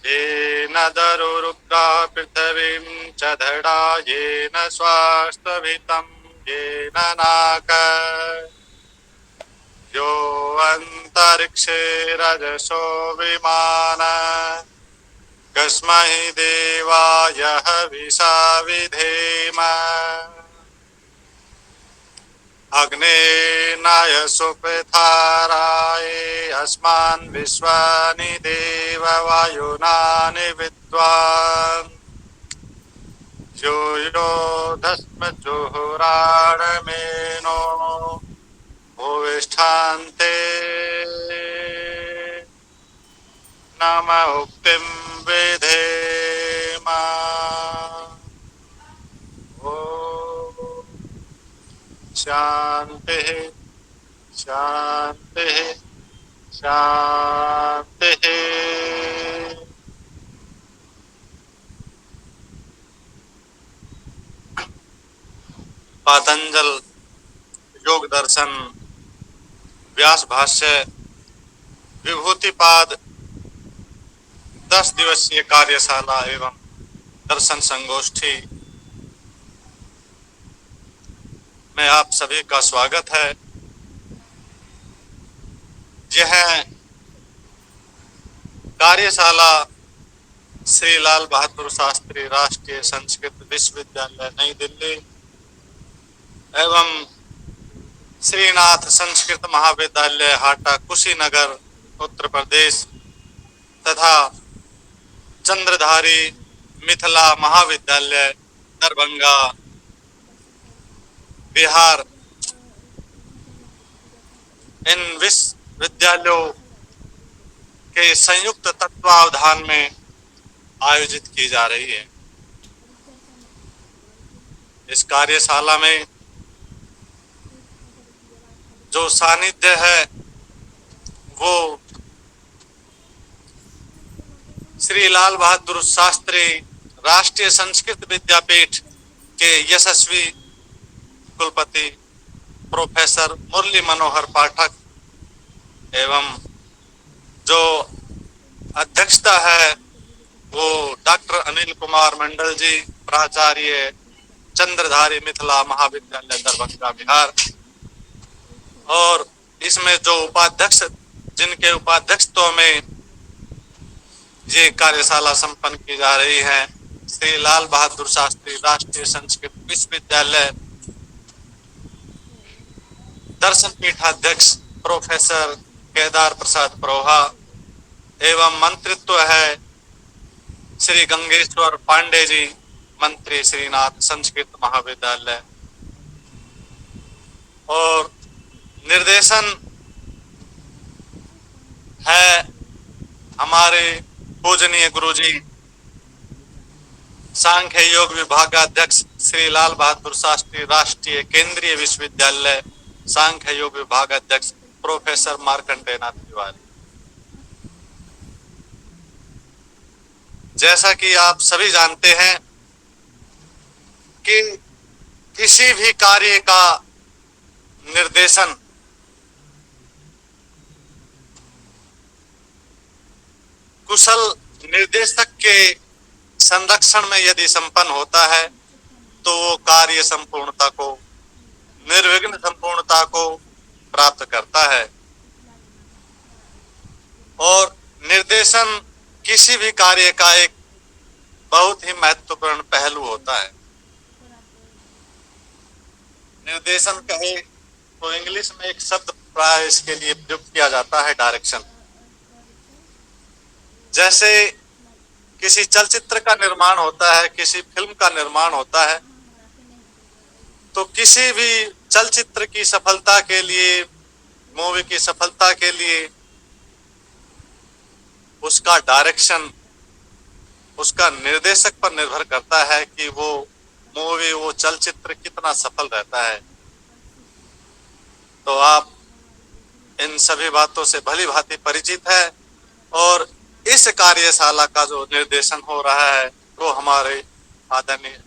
येन दरुरुग्रा पृथिवीं च धडा येन स्वास्तभितं येन नाक यो अन्तरिक्षे रजसो विमान कस्मै देवाय हविषा विधेम अग्नेनाय सुपथाराय अस्मान् विश्वानि देववायुनानि विद्वान् यो यो धस्मजुहुराणमेनो भूविष्ठान्ते नम उक्तिं विधेम शांति शांति शांति। पातंजल योग दर्शन व्यास भाष्य विभूतिपाद 10 दिवसीय कार्यशाला एवं दर्शन संगोष्ठी में आप सभी का स्वागत है। यह कार्यशाला श्री लाल बहादुर शास्त्री राष्ट्रीय संस्कृत विश्वविद्यालय नई दिल्ली एवं श्रीनाथ संस्कृत महाविद्यालय हाटा कुशीनगर उत्तर प्रदेश तथा चंद्रधारी मिथिला महाविद्यालय दरभंगा बिहार इन विश्वविद्यालयों के संयुक्त तत्वावधान में आयोजित की जा रही है। इस कार्यशाला में जो सानिध्य है वो श्री लाल बहादुर शास्त्री राष्ट्रीय संस्कृत विद्यापीठ के यशस्वी कुलपति प्रोफेसर मुरली मनोहर पाठक एवं जो अध्यक्षता है वो डॉक्टर अनिल कुमार मंडल जी, प्राचार्य चंद्रधारी मिथिला महाविद्यालय दरभंगा बिहार। और इसमें जो उपाध्यक्ष जिनके उपाध्यक्षत्व में ये कार्यशाला संपन्न की जा रही है, श्री लाल बहादुर शास्त्री राष्ट्रीय संस्कृत विश्वविद्यालय दर्शन पीठाध्यक्ष प्रोफेसर केदार प्रसाद प्रोहा एवं मंत्रित्व है श्री गंगेश्वर पांडे जी, मंत्री श्रीनाथ संस्कृत महाविद्यालय। और निर्देशन है हमारे पूजनीय गुरुजी सांख्य योग विभागाध्यक्ष श्री लाल बहादुर शास्त्री राष्ट्रीय केंद्रीय विश्वविद्यालय सांख्य योग विभागाध्यक्ष प्रोफेसर मार्कंडेयनाथ तिवारी। जैसा कि आप सभी जानते हैं कि किसी भी कार्य का निर्देशन कुशल निर्देशक के संरक्षण में यदि संपन्न होता है तो वो कार्य संपूर्णता को, निर्विघ्न संपूर्णता को प्राप्त करता है। और निर्देशन किसी भी कार्य का एक बहुत ही महत्वपूर्ण पहलू होता है। निर्देशन कहे तो इंग्लिश में एक शब्द प्राय इसके लिए प्रयुक्त किया जाता है, डायरेक्शन। जैसे किसी चलचित्र का निर्माण होता है, किसी फिल्म का निर्माण होता है, तो किसी भी चलचित्र की सफलता के लिए, मूवी की सफलता के लिए उसका डायरेक्शन उसका निर्देशक पर निर्भर करता है कि वो मूवी, वो चलचित्र कितना सफल रहता है। तो आप इन सभी बातों से भली भांति परिचित है। और इस कार्यशाला का जो निर्देशन हो रहा है वो हमारे आदरणीय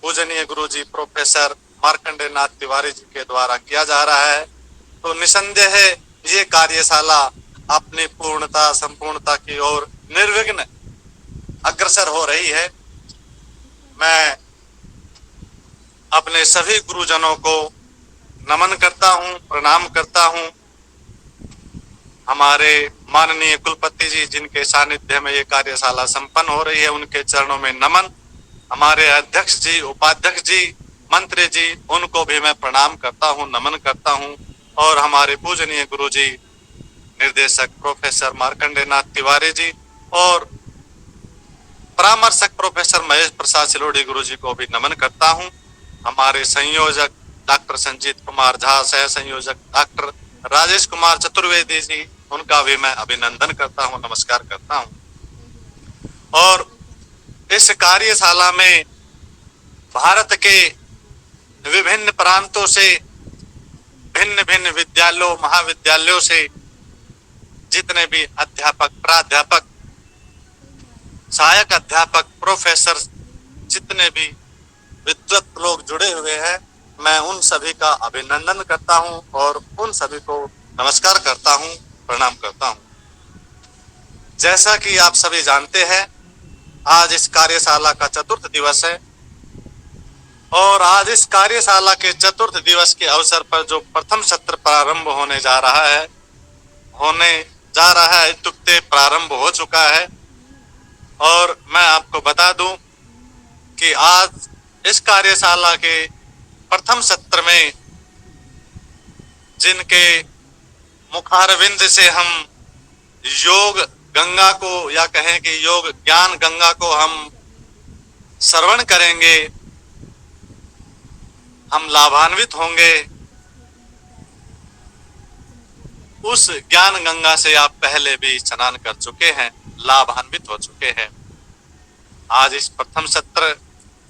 पूजनीय गुरुजी प्रोफेसर मार्कंडेयनाथ तिवारी जी के द्वारा किया जा रहा है। तो निसंदेह ये कार्यशाला अपनी पूर्णता, संपूर्णता की ओर निर्विघ्न अग्रसर हो रही है। मैं अपने सभी गुरुजनों को नमन करता हूं, प्रणाम करता हूं। हमारे माननीय कुलपति जी जिनके सानिध्य में ये कार्यशाला संपन्न हो रही है, उनके चरणों में नमन। हमारे अध्यक्ष जी, उपाध्यक्ष जी, मंत्री जी, उनको भी मैं प्रणाम करता हूं, नमन करता हूं। और हमारे पूजनीय गुरु जी निर्देशक प्रोफेसर मार्कंडेय नाथ तिवारी जी और परामर्शक प्रोफेसर महेश प्रसाद सिलोड़ी गुरु जी को भी नमन करता हूं। हमारे संयोजक डॉक्टर संजीत कुमार झा, सह संयोजक डॉक्टर राजेश कुमार चतुर्वेदी जी, उनका भी मैं अभिनंदन करता हूं, नमस्कार करता हूं। और इस कार्यशाला में भारत के विभिन्न प्रांतों से, भिन्न भिन्न विद्यालयों, महाविद्यालयों से जितने भी अध्यापक, प्राध्यापक, सहायक अध्यापक, प्रोफेसर, जितने भी विद्वत लोग जुड़े हुए हैं, मैं उन सभी का अभिनंदन करता हूं और उन सभी को नमस्कार करता हूं, प्रणाम करता हूं। जैसा कि आप सभी जानते हैं, आज इस कार्यशाला का चतुर्थ दिवस है और आज इस कार्यशाला के चतुर्थ दिवस के अवसर पर जो प्रथम सत्र प्रारंभ होने जा रहा है, इत्युक्ते प्रारंभ हो चुका है। और मैं आपको बता दूं कि आज इस कार्यशाला के प्रथम सत्र में जिनके मुखारविंद से हम योग गंगा को, या कहें कि योग ज्ञान गंगा को हम श्रवण करेंगे, हम लाभान्वित होंगे, उस ज्ञान गंगा से आप पहले भी स्नान कर चुके हैं, लाभान्वित हो चुके हैं। आज इस प्रथम सत्र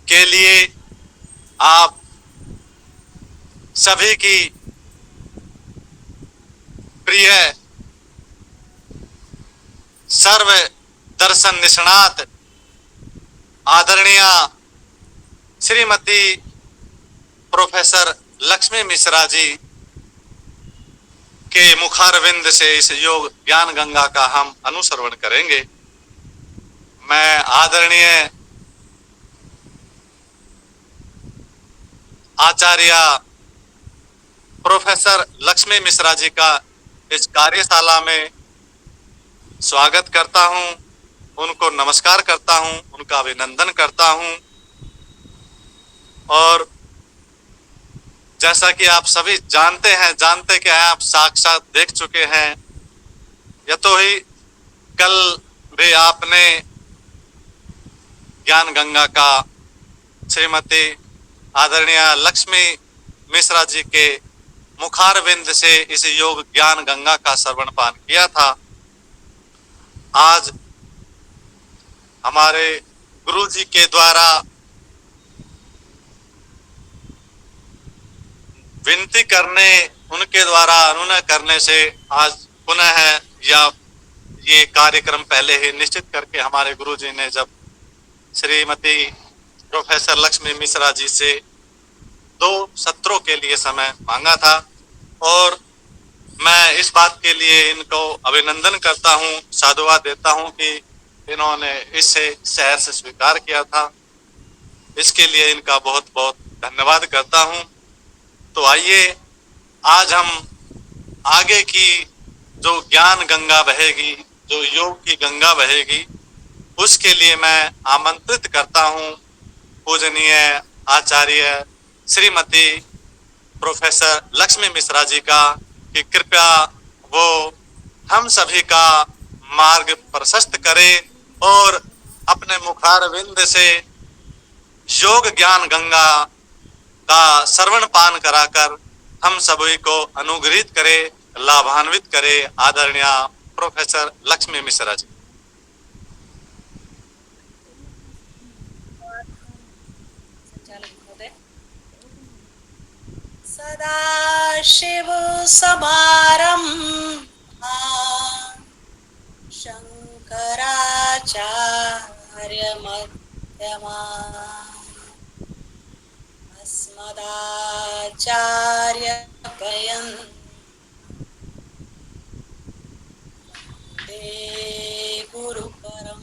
के लिए आप सभी की प्रिय सर्व दर्शन निष्णात आदरणीय श्रीमती प्रोफेसर लक्ष्मी मिश्रा जी के मुखारविंद से इस योग ज्ञान गंगा का हम अनुसरण करेंगे। मैं आदरणीय आचार्य प्रोफेसर लक्ष्मी मिश्रा जी का इस कार्यशाला में स्वागत करता हूं, उनको नमस्कार करता हूं, उनका अभिनंदन करता हूं। और जैसा कि आप सभी जानते कि आप साक्षात देख चुके हैं, या तो ही कल भी आपने ज्ञान गंगा का श्रीमती आदरणीय लक्ष्मी मिश्रा जी के मुखारविंद से इस योग ज्ञान गंगा का श्रवण पान किया था। आज हमारे गुरु जी के द्वारा विनती करने, उनके द्वारा अनुनय करने से आज पुनः ये कार्यक्रम पहले ही निश्चित करके हमारे गुरु जी ने जब श्रीमती प्रोफेसर लक्ष्मी मिश्रा जी से 2 सत्रों के लिए समय मांगा था, और मैं इस बात के लिए इनको अभिनंदन करता हूं, साधुवाद देता हूं कि इन्होंने इसे शहर से स्वीकार किया था। इसके लिए इनका बहुत बहुत धन्यवाद करता हूं। तो आइए आज हम आगे की जो ज्ञान गंगा बहेगी, जो योग की गंगा बहेगी, उसके लिए मैं आमंत्रित करता हूं पूजनीय आचार्य श्रीमती प्रोफेसर लक्ष्मी मिश्रा जी का, कि कृपया वो हम सभी का मार्ग प्रशस्त करे और अपने मुखारविंद से योग ज्ञान गंगा का श्रवण पान कराकर हम सभी को अनुग्रहित करे, लाभान्वित करे। आदरणीय प्रोफेसर लक्ष्मी मिश्रा जी। सदाशिव समारंभा शंकराचार्य मध्यमाम् अस्मदाचार्य पर्यन्तं वन्दे गुरु परंपराम्।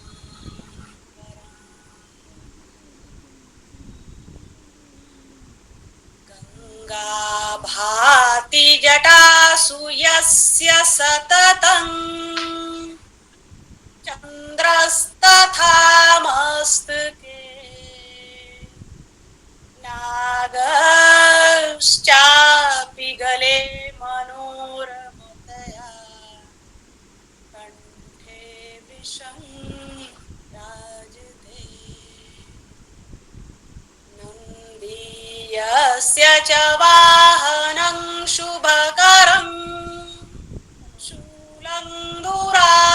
राजते नन्दीयस्य च वाहनं शुभकरम् शूलं दुरात्मान्तकृत्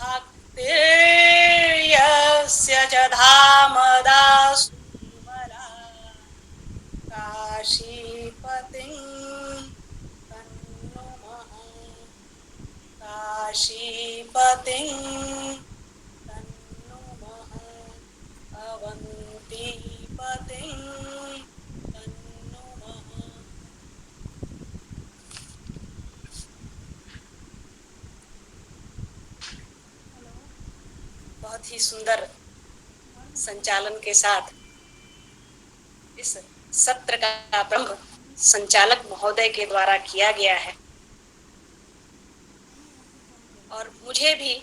भक्तिर्यस्य च धामदासुमला काशीपतिं तन्नुमः काशीपतिं तन्नुमः अवन्तीपतिं तन्नुमः। बहुत ही सुंदर संचालन के साथ इस सत्र का प्रारंभ संचालक महोदय के द्वारा किया गया है और मुझे भी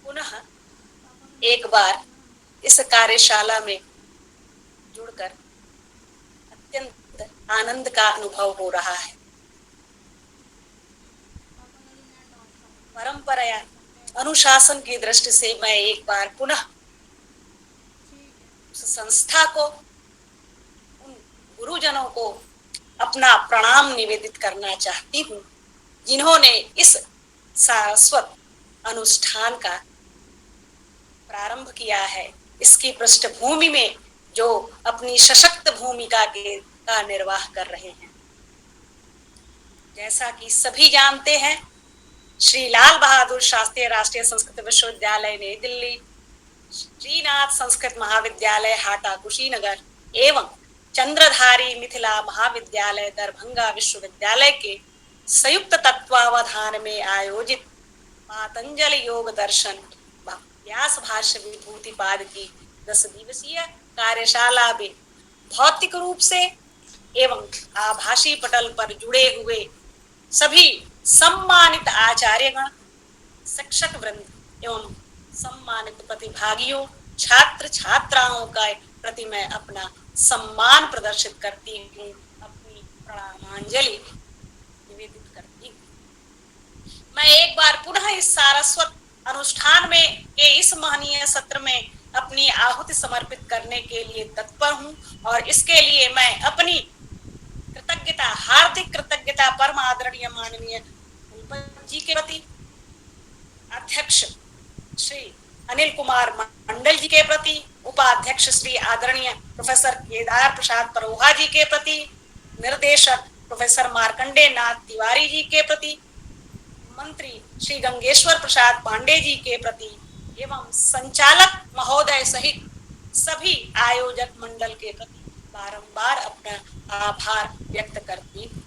पुनः एक बार इस कार्यशाला में जुड़कर अत्यंत आनंद का अनुभव हो रहा है। परंपरा अनुशासन की दृष्टि से मैं एक बार पुनः उस संस्था को, उन गुरुजनों को अपना प्रणाम निवेदित करना चाहती हूँ जिन्होंने इस सारस्वत अनुष्ठान का प्रारंभ किया है। इसकी पृष्ठभूमि में जो अपनी सशक्त भूमिका का निर्वाह कर रहे हैं। जैसा कि सभी जानते हैं, श्री लाल बहादुर शास्त्री राष्ट्रीय संस्कृत विश्वविद्यालय नई दिल्ली, श्रीनाथ संस्कृत महाविद्यालय हाटा कुशीनगर एवं चंद्रधारी मिथिला महाविद्यालय दरभंगा विश्वविद्यालय के संयुक्त तत्वावधान में आयोजित पातंजलि योग दर्शन व्यास भाष्य विभूतिपाद की 10 दिवसीय कार्यशाला में भौतिक रूप से एवं आभासी पटल पर जुड़े हुए सभी सम्मानित आचार्यगण, शिक्षक वृंद एवं सम्मानित प्रतिभागियों, छात्र छात्राओं का प्रति मैं अपना सम्मान प्रदर्शित करती हूँ, अपनी प्रणामांजलि निवेदित करती हूँ। मैं एक बार पुनः इस सारस्वत अनुष्ठान में के इस महनीय सत्र में अपनी आहुति समर्पित करने के लिए तत्पर हूँ और इसके लिए मैं अपनी कृतज्ञता, हार्दिक कृतज्ञता परम आदरणीय माननीय जी के प्रति, अध्यक्ष श्री अनिल कुमार मंडल जी के प्रति, उपाध्यक्ष श्री आदरणीय प्रोफेसर केदार प्रसाद परोहा जी के प्रति, निर्देशक प्रोफेसर मार्कंडे नाथ तिवारी जी के प्रति, मंत्री श्री गंगेश्वर प्रसाद पांडे जी के प्रति एवं संचालक महोदय सहित सभी आयोजक मंडल के प्रति बारंबार अपना आभार व्यक्त करती हूँ।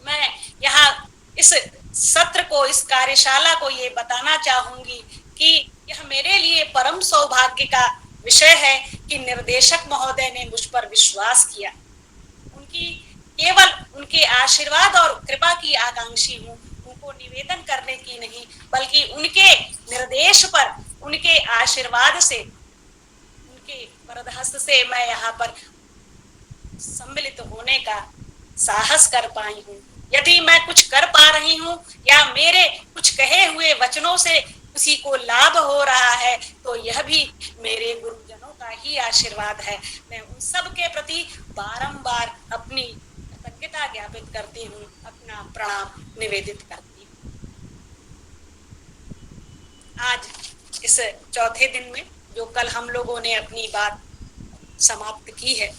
मैं यहाँ इस सत्र को, इस कार्यशाला को ये बताना चाहूंगी कि यह मेरे लिए परम सौभाग्य का विषय है कि निर्देशक महोदय ने मुझ पर विश्वास किया। उनकी केवल उनके आशीर्वाद और कृपा की आकांक्षी हूँ, उनको निवेदन करने की नहीं, बल्कि उनके निर्देश पर, उनके आशीर्वाद से, उनके वरदहस्त से मैं यहाँ पर सम्मिलित होने का साहस कर पाई हूँ। यदि मैं कुछ कर पा रही हूँ या मेरे कुछ कहे हुए वचनों से किसी को लाभ हो रहा है तो यह भी मेरे गुरुजनों का ही आशीर्वाद है। मैं उन सब के प्रति बारंबार अपनी कृतज्ञता ज्ञापित करती हूँ, अपना प्रणाम निवेदित करती हूँ। आज इस चौथे दिन में जो कल हम लोगों ने अपनी बात समाप्त की है,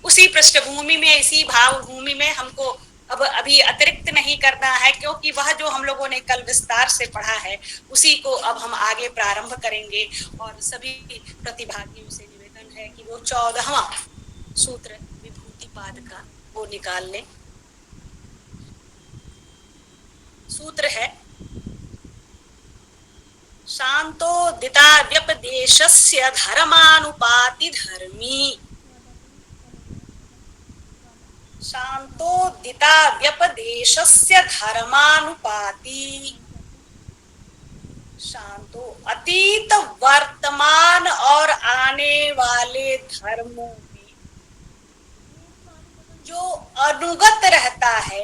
उसी पृष्ठभूमि में, इसी भावभूमि में हमको अब अभी अतिरिक्त नहीं करना है, क्योंकि वह जो हम लोगों ने कल विस्तार से पढ़ा है उसी को अब हम आगे प्रारंभ करेंगे। और सभी प्रतिभागियों से निवेदन है कि वो 14वां सूत्र विभूतिपाद का वो निकाल लें। सूत्र है शांतोदिता व्यपदेशस्य धर्मानुपाति धर्मी। शांतोदिता व्यपदेशस्य धर्मानुपाति। शांतो अतीत, वर्तमान और आने वाले धर्मों में जो अनुगत रहता है,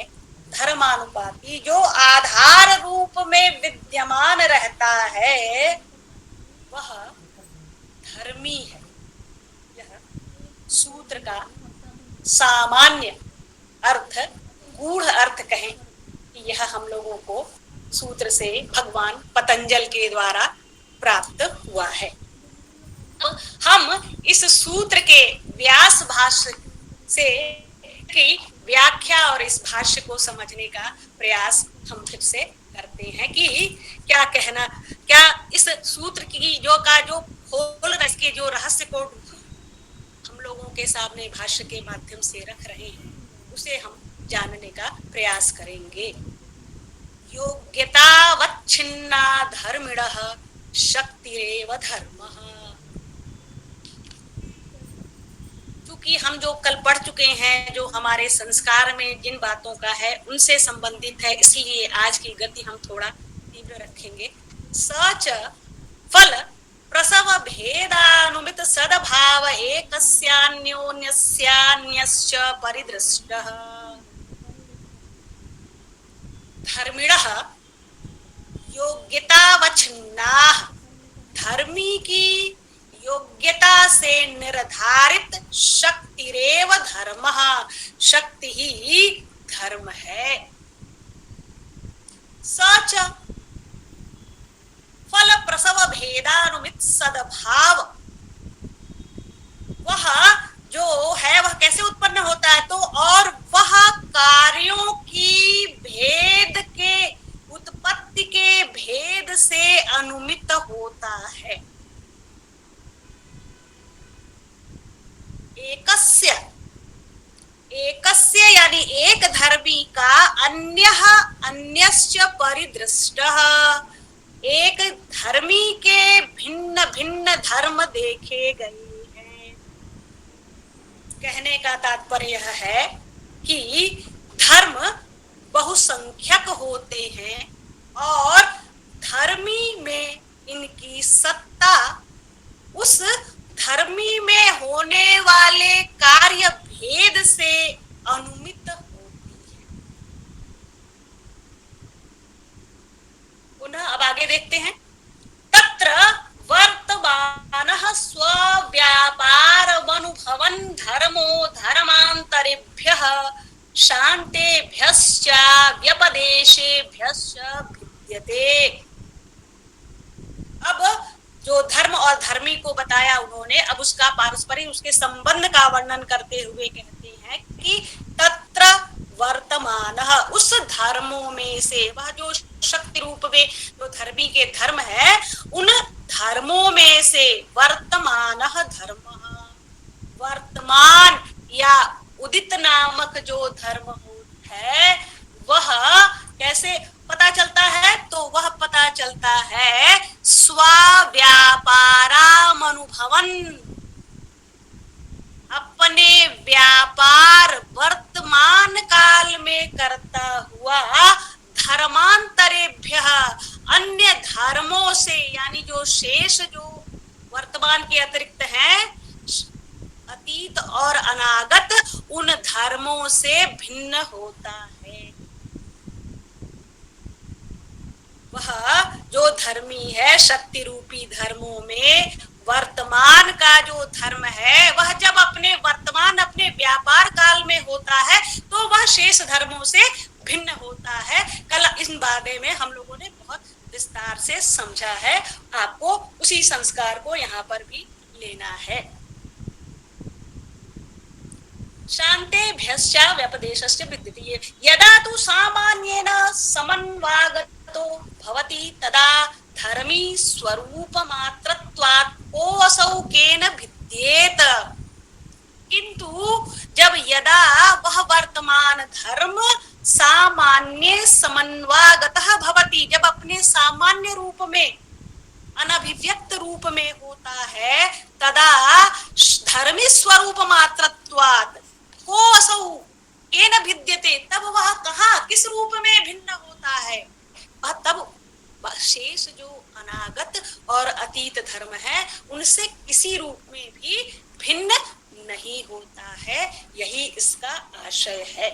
धर्मानुपाति, जो आधार रूप में विद्यमान रहता है वह धर्मी है। यह सूत्र का सामान्य अर्थ, गूढ़ अर्थ कहें कि यह हम लोगों को सूत्र से भगवान पतंजल के द्वारा प्राप्त हुआ है। हम इस सूत्र के व्यास भाष्य से की व्याख्या और इस भाष्य को समझने का प्रयास हम फिर से करते हैं कि क्या कहना, क्या इस सूत्र की जो खोल, इसके जो रहस्य को हम लोगों के सामने भाष्य के माध्यम से रख रहे हैं उसे हम जानने का प्रयास करेंगे। योग्यतावच्छिन्ना धर्मिणः शक्तिरेव धर्मः। क्योंकि हम जो कल पढ़ चुके हैं, जो हमारे संस्कार में जिन बातों का है उनसे संबंधित है, इसलिए आज की गति हम थोड़ा तीव्र रखेंगे। सच फल प्रसव भेदानुमित सद्भाव एकस्यान्योन्यस्यान्यश्च परिदृष्टः। धर्मिणः योग्यतावच्छिन्नाः, धर्मी की योग्यता से निर्धारित शक्तिरेव धर्मः, शक्ति ही धर्म है। सच फल प्रसव भेदानुमित सद्भाव, वह जो है वह कैसे उत्पन्न होता है, तो और वह कार्यों की भेद के, उत्पत्ति के भेद से अनुमित होता है। एकस्य, एकस्य यानी एक धर्मी का अन्यः अन्यश्च परिदृष्टः, एक धर्मी के भिन्न भिन्न धर्म देखे गए हैं। कहने का तात्पर्य यह है कि धर्म बहुसंख्यक होते हैं और धर्मी में इनकी सत्ता उस धर्मी में होने वाले कार्य भेद से अनुमित होती है। पुनः अब आगे देखते हैं। तत्र वर्तमानः स्वव्यापारमनुभवन् धर्मो धर्मान्तरेभ्यः शान्तेभ्यश्च व्यपदेशेभ्यश्च भिद्यते। अब जो धर्म और धर्मी को बताया उन्होंने, अब उसका पारस्परिक, उसके संबंध का वर्णन करते हुए कहते हैं कि तत्र वर्तमानः, उस धर्मों में से, वह जो शक्ति रूप में जो धर्मी के धर्म है उन धर्मों में से वर्तमानः धर्मः, वर्तमान या उदित नामक जो धर्म है वह कैसे पता चलता है, तो वह पता चलता है स्वव्यापारामनुभवन्, अपने व्यापार वर्तमान काल में करता हुआ धर्मांतरेभ्यः, अन्य धर्मों से, यानी जो शेष जो वर्तमान के अतिरिक्त हैं, अतीत और अनागत, उन धर्मों से भिन्न होता है। वह जो धर्मी है शक्ति रूपी धर्मों में वर्तमान का जो धर्म है वह जब अपने वर्तमान अपने व्यापार काल में होता है तो वह शेष धर्मों से भिन्न होता है। कल इस बारे में हम लोगों ने बहुत विस्तार से समझा है, आपको उसी संस्कार को यहाँ पर भी लेना है। शान्तेभ्यश्च व्यपदेशश्च विद्यते। यदा तु सामान्येन समन्वागतो भवति तदा धर्मी स्वरूप मात्रत्वात् कोऽसौ केन भिद्येत। किंतु जब यदा वह वर्तमान धर्म सामान्य समन्वागतः भवति, जब अपने सामान्य रूप में अनभिव्यक्त रूप में होता है, तदा धर्मी स्वरूप मात्रत्वात् कोऽसौ केन भिद्यते, तब वह कहाँ किस रूप में भिन्न होता है, वह तब शेष जो अनागत और अतीत धर्म है उनसे किसी रूप में भी भिन्न नहीं होता है। यही इसका आशय है।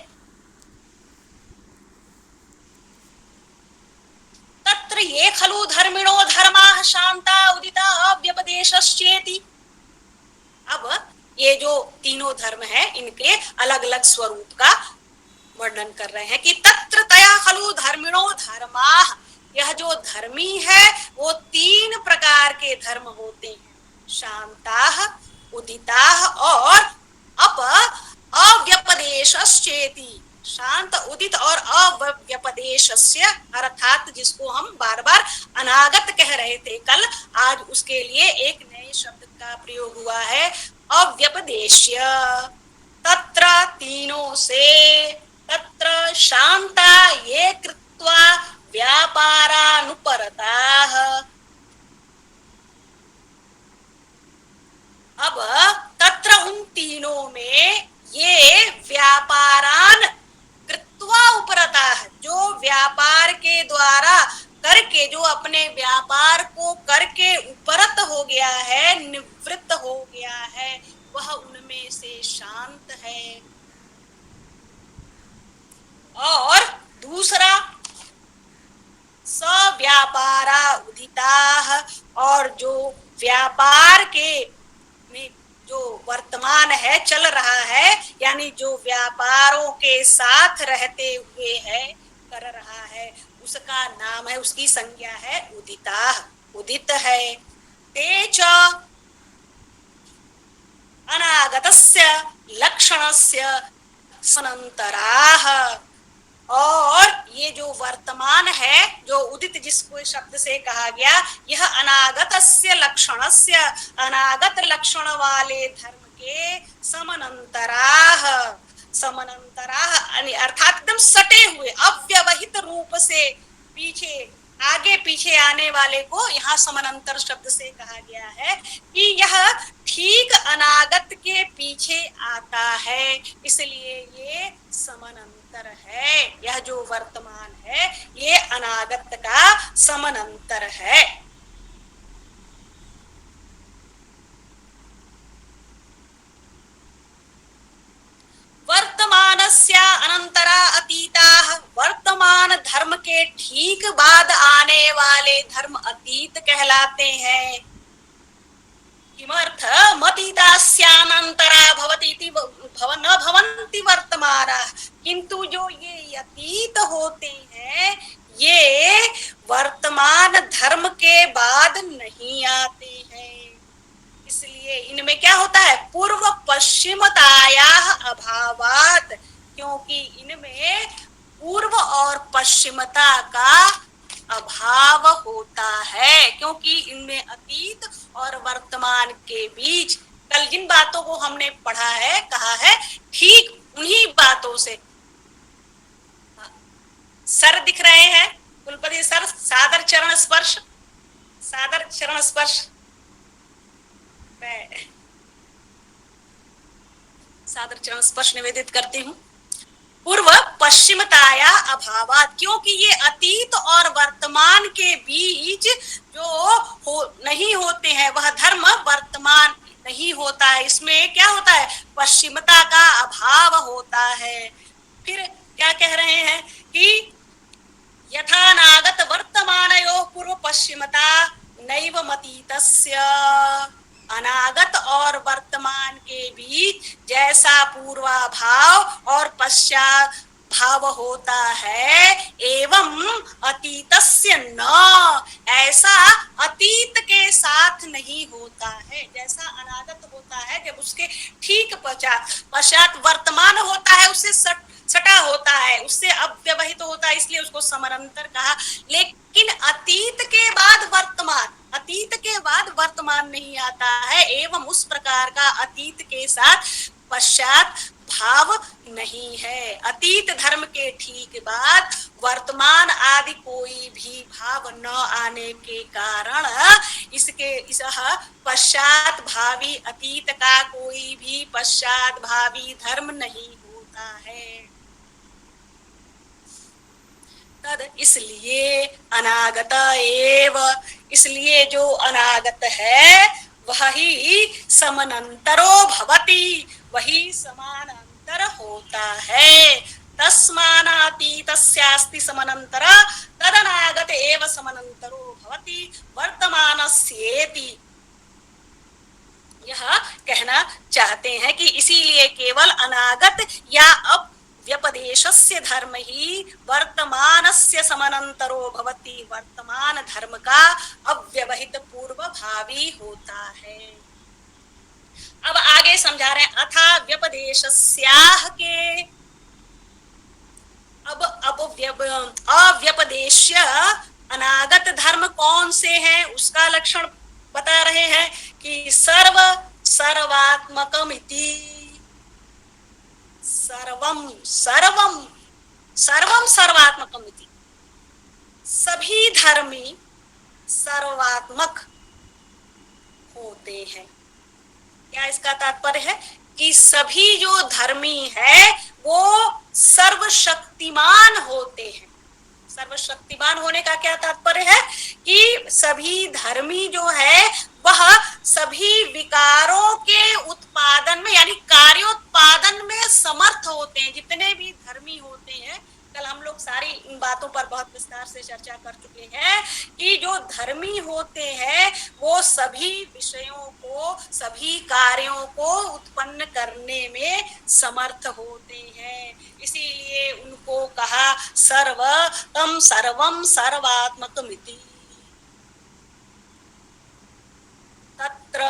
ये खलु धर्मिणो धर्माः शांता उदिता अव्यपदेशश्चेति। अब ये जो तीनों धर्म है इनके अलग अलग स्वरूप का वर्णन कर रहे हैं कि तत्र तया खलु धर्मिणो धर्माः, यह जो धर्मी है वो तीन प्रकार के धर्म होते हैं, शांताः, उदिताः और अव्यपदेशश्चेति। शांत, उदित और अव्यपदेशस्य अर्थात जिसको हम बार बार अनागत कह रहे थे कल, आज उसके लिए एक नए शब्द का प्रयोग हुआ है, अव्यपदेश्य। तत्र तीनों से, तत्र शांता ये कृत्वा व्यापारानुपरताः। अब तत्र उन तीनों में ये व्यापारान कृत्वा उपरताः, जो व्यापार के द्वारा करके, जो अपने व्यापार को करके उपरत हो गया है, निवृत्त हो गया है, वह उनमें से शांत है। और दूसरा सव्यापारा उदिताः, और जो व्यापार के में जो वर्तमान है, चल रहा है, यानी जो व्यापारों के साथ रहते हुए है, कर रहा है, उसका नाम है, उसकी संज्ञा है उदिताः, उदित है। ते च अनागतस्य लक्षणस्य समनन्तराः, और ये जो वर्तमान है, जो उदित जिसको शब्द से कहा गया, यह अनागतस्य लक्षणस्य, अनागत लक्षण वाले धर्म के समनन्तराः, समनन्तराः अर्थात एकदम सटे हुए, अव्यवहित रूप से पीछे आगे पीछे आने वाले को यहाँ समनंतर शब्द से कहा गया है कि यह ठीक अनागत के पीछे आता है, इसलिए ये समनंतर है। यह जो वर्तमान है ये अनागत का समनंतर है। वर्तमानस्य अनंतरा अतीताः, वर्तमान धर्म के ठीक बाद आने वाले धर्म अतीत कहलाते हैं। किमर्थ मतीतास्यानंतरा भवति इति न भवन्ति वर्तमानाः, किंतु जो ये अतीत होते हैं ये वर्तमान धर्म के बाद नहीं आते हैं, इसलिए इनमें क्या होता है, पूर्व पश्चिमतायाः अभावात्, क्योंकि इनमें पूर्व और पश्चिमता का अभाव होता है, क्योंकि इनमें अतीत और वर्तमान के बीच कल जिन बातों को हमने पढ़ा है, कहा है, ठीक उन्हीं बातों से सर दिख रहे हैं कुलपति सर, सादर चरण स्पर्श, सादर चरण स्पर्श, मैं सादर चरण स्पर्श निवेदित करती हूँ। पूर्व पश्चिमताया अभावात, क्योंकि ये अतीत और वर्तमान के बीच जो नहीं होते हैं, वह धर्म वर्तमान नहीं होता है, इसमें क्या होता है, पश्चिमता का अभाव होता है। फिर क्या कह रहे हैं कि यथा नागत वर्तमानयोः पूर्व पश्चिमता नैव मतीतस्य, अनागत और वर्तमान के बीच जैसा पूर्वाभाव और पश्चात भाव होता है, एवं अतीतस्य न, ऐसा अतीत के साथ नहीं होता है। जैसा अनागत होता है जब उसके ठीक पश्चात वर्तमान होता है, उससे सटा होता है, उससे अव्यवहित होता है, इसलिए उसको समनंतर कहा। लेकिन अतीत के बाद वर्तमान, अतीत के बाद वर्तमान नहीं आता है, एवं उस प्रकार का अतीत के साथ पश्चात भाव नहीं है। अतीत धर्म के ठीक बाद वर्तमान आदि कोई भी भाव न आने के कारण इसके इस पश्चात भावी अतीत का कोई भी पश्चात भावी धर्म नहीं होता है। तद इसलिए अनागत एव, इसलिए जो अनागत है वही समनंतरो भवति, वही समानांतर होता है। तस्मानातीतस्यास्ति समनंतर तदनागत एव समनंतर समनंतरो भवति वर्तमानस्येति। यह कहना चाहते हैं कि इसीलिए केवल अनागत या अब व्यपदेशस्य धर्म ही वर्तमानस्य समनंतरो भवति, वर्तमान धर्म का अव्यवहित पूर्व भावी होता है। अब आगे समझा रहे हैं, अथा व्यपदेशस्याह के अब अव्यपदेश्य अनागत धर्म कौन से हैं उसका लक्षण बता रहे हैं कि सर्व सर्वात्मकम इति, सर्वम सर्वम सर्वम सर्वात्मकम इति, सभी धर्मी सर्वात्मक होते हैं। क्या इसका तात्पर्य है कि सभी जो धर्मी है वो सर्वशक्तिमान होते हैं। सर्वशक्तिमान होने का क्या तात्पर्य है कि सभी धर्मी जो है वह सभी विकारों के उत्पादन में यानी कार्योत्पादन में समर्थ होते हैं। जितने भी धर्मी होते हैं, कल हम लोग सारी इन बातों पर बहुत विस्तार से चर्चा कर चुके हैं कि जो धर्मी होते हैं वो सभी विषयों को, सभी कार्यों को उत्पन्न करने में समर्थ होते हैं। इसीलिए उनको कहा सर्वतम सर्वम सर्वात्मकमिति। तत्र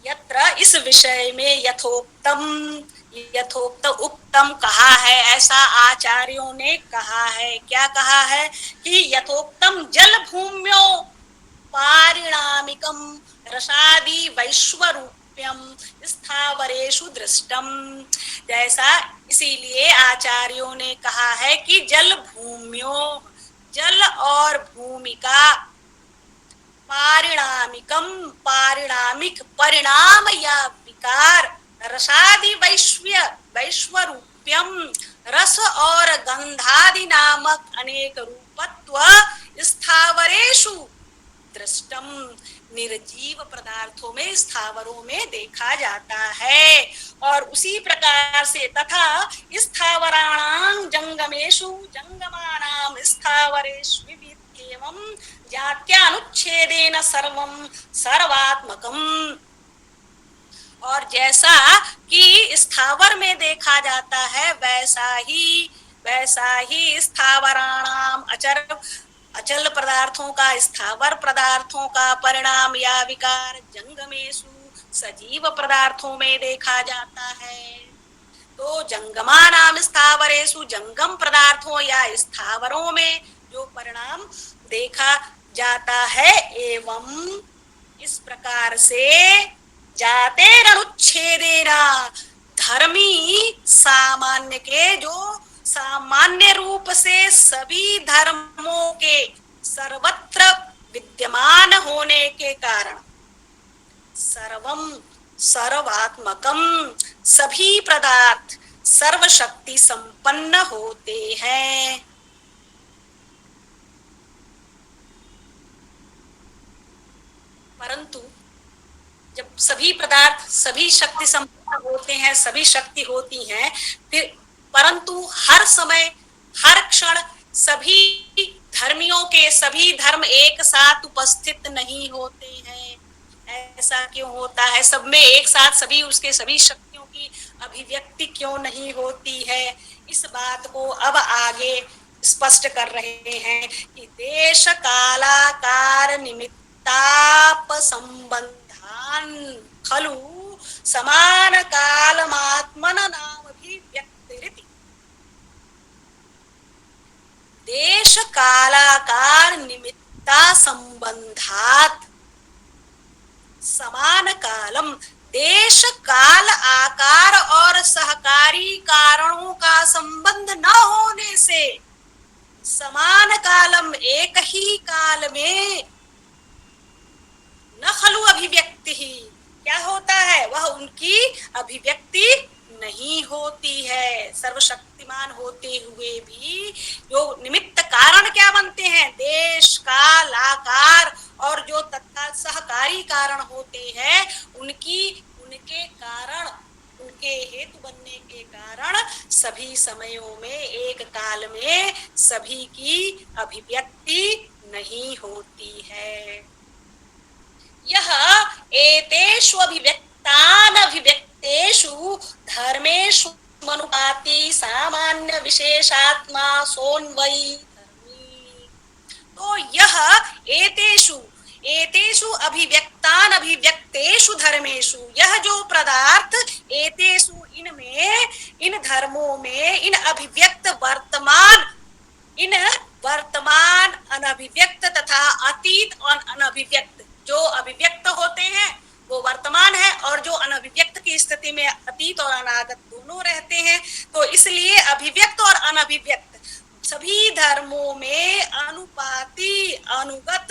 यत्र इस विषय में यथोक्त उक्तम कहा है, ऐसा आचार्यों ने कहा है। क्या कहा है कि यथोक्तम जल भूम्यो पारिणामिकम रसादि वैश्वरूप्यम स्थावरेषु दृष्टम। जैसा इसीलिए आचार्यों ने कहा है कि जल भूम्यो, जल और भूमि का पारिणामिकम, पारिणामिक परिणाम या विकार, रसादि वैश्वरूप्यम, रस और गंधादि नामक अनेक रूपत्व स्थावरेषु दृष्टम, निर्जीव पदार्थों में, स्थावरों में देखा जाता है। और उसी प्रकार से तथा स्थावराणां जंगमेषु जंगमानां स्थावरेषु एवं जात्यानुच्छेदेन सर्वं सर्वात्मकम। और जैसा कि स्थावर में देखा जाता है वैसा ही स्थावराणाम अचल पदार्थों का, स्थावर पदार्थों का परिणाम या विकार जंगमेषु सजीव पदार्थों में देखा जाता है। तो जंगमानाम स्थावरेषु, जंगम पदार्थों या स्थावरों में जो परिणाम देखा जाता है, एवं इस प्रकार से जातेरनुच्छेदेना, धर्मी सामान्य के, जो सामान्य रूप से सभी धर्मों के सर्वत्र विद्यमान होने के कारण सर्वम सर्वात्मकम, सभी पदार्थ सर्वशक्ति संपन्न होते हैं। परंतु जब सभी पदार्थ सभी शक्ति संपन्न होते हैं, सभी शक्ति होती हैं, फिर परंतु हर समय हर क्षण सभी धर्मियों के सभी धर्म एक साथ उपस्थित नहीं होते हैं। ऐसा क्यों होता है? सब में एक साथ सभी उसके सभी शक्तियों की अभिव्यक्ति क्यों नहीं होती है? इस बात को अब आगे स्पष्ट कर रहे हैं कि देश कालाकार निमित्ताप संबंधान खलु समान कालमात्मन नाम भी व्यक्तिरिति। देश कालाकार निमित्ता संबंधात समान कालम, देश काल आकार और सहकारी कारणों का संबंध न होने से समान कालम, एक ही काल में न खलु अभिव्यक्ति ही, क्या होता है? वह उनकी अभिव्यक्ति नहीं होती है। सर्वशक्तिमान होते हुए भी जो निमित्त कारण क्या बनते हैं? देश काल आकार और जो तत्काल सहकारी कारण होते हैं, उनके कारण, उनके हेतु बनने के कारण सभी समयों में एक काल में सभी की अभिव्यक्ति नहीं होती है। यह एतेषु अभिव्यक्तान अभिव्यक्तेषु धर्मेषु मनुपाति सामान्य विशेषात्मा सोन्वयी धर्मी। तो यह एतेषु एतेषु अभिव्यक्तान अभिव्यक्तेषु धर्मेषु, यह जो पदार्थ एतेषु इनमें, इन धर्मों में, इन अभिव्यक्त वर्तमान, इन वर्तमान अनभिव्यक्त तथा अतीत और अनभिव्यक्त, जो अभिव्यक्त होते हैं वो वर्तमान है और जो अनभिव्यक्त की स्थिति में अतीत और अनागत दोनों रहते हैं। तो इसलिए अभिव्यक्त और अनभिव्यक्त सभी धर्मों में अनुपाति, अनुगत,